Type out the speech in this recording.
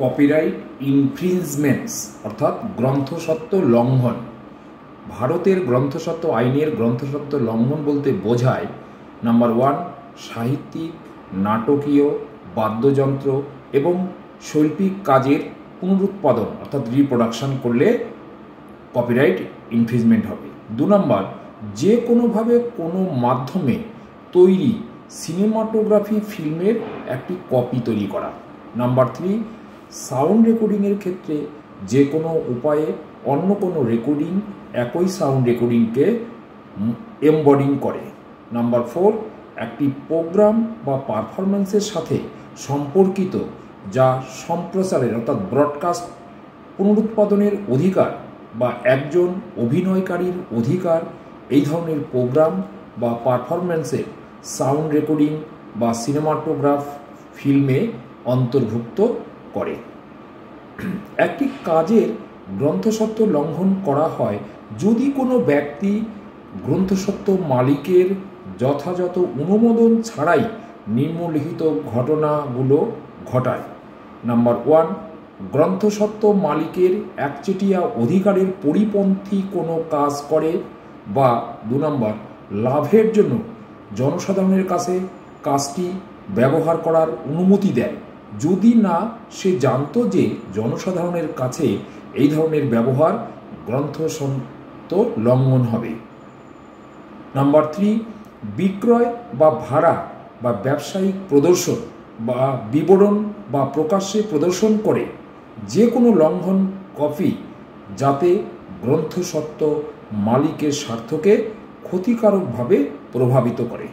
Copyright ইনফ্রিঞ্জমেন্টস অর্থাৎ গ্রন্থস্বত্ব লঙ্ঘন। ভারতের গ্রন্থস্বত্ব আইনের গ্রন্থস্বত্ব লঙ্ঘন বলতে বোঝায় নাম্বার 1 সাহিত্যিক, নাটকীয়, বাদ্যযন্ত্র এবং শৈল্পিক কাজের পুনরুৎপাদন অর্থাৎ রিপ্রোডাকশন করলে কপিরাইট ইনফ্রিঞ্জমেন্ট হবে। 2 নম্বর যে কোনোভাবে কোনো মাধ্যমে তৈরি সিনেমাটোগ্রাফি ফিল্মের একটি কপি তৈরি করা। নাম্বার 3 সাউন্ড রেকর্ডিংয়ের ক্ষেত্রে যে কোনো উপায়ে অন্য কোনো রেকর্ডিং একই সাউন্ড রেকর্ডিংকে এমবডিং করে। নাম্বার 4 একটি প্রোগ্রাম বা পারফরমেন্সের সাথে সম্পর্কিত যা সম্প্রচারের অর্থাৎ ব্রডকাস্ট পুনরুৎপাদনের অধিকার বা একজন অভিনয়কারীর অধিকার এই ধরনের প্রোগ্রাম বা পারফরমেন্সের সাউন্ড রেকর্ডিং বা সিনেমাটোগ্রাফ ফিল্মে অন্তর্ভুক্ত করে। একটি কাজের গ্রন্থস্বত্ব লঙ্ঘন করা হয় যদি কোনো ব্যক্তি গ্রন্থস্বত্ব মালিকের যথাযথ অনুমোদন ছাড়াই নিম্নলিখিত ঘটনাগুলো ঘটায়। নাম্বার 1 গ্রন্থস্বত্ব মালিকের একচেটিয়া অধিকারের পরিপন্থী কোনো কাজ করে বা 2 নম্বর লাভের জন্য জনসাধারণের কাছে কাজটি ব্যবহার করার অনুমতি দেয় যদি না সে জানত যে জনসাধারণের কাছে এই ধরনের ব্যবহার গ্রন্থস্বত্ব লঙ্ঘন হবে। নাম্বার 3 বিক্রয় বা ভাড়া বা ব্যবসায়িক প্রদর্শন বা বিবরণ বা প্রকাশ্যে প্রদর্শন করে যে কোনো লঙ্ঘন কপি যাতে গ্রন্থস্বত্ব মালিকের স্বার্থকে ক্ষতিকারকভাবে প্রভাবিত করে।